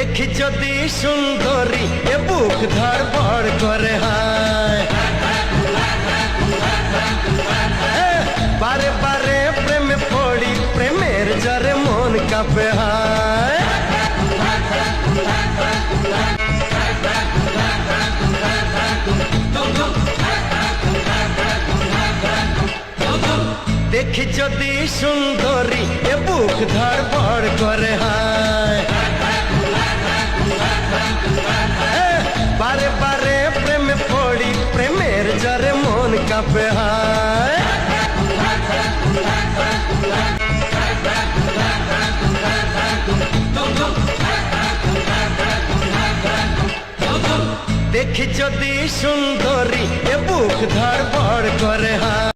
দেখি যদি সুন্দরী এ বুক ধড়ফড় করে হায় বারে বারে প্রেমে পড়ি প্রেমের জ্বরে মন কাঁপে হায় দেখি যদি সুন্দরী এ বুক ধড়ফড় করে হায় বারে বারে প্রেমে পড়ি প্রেমের জ্বরে মন কাঁপে হায় দেখি যদি সুন্দরী এ বুক ধড়ফড় করে হায়।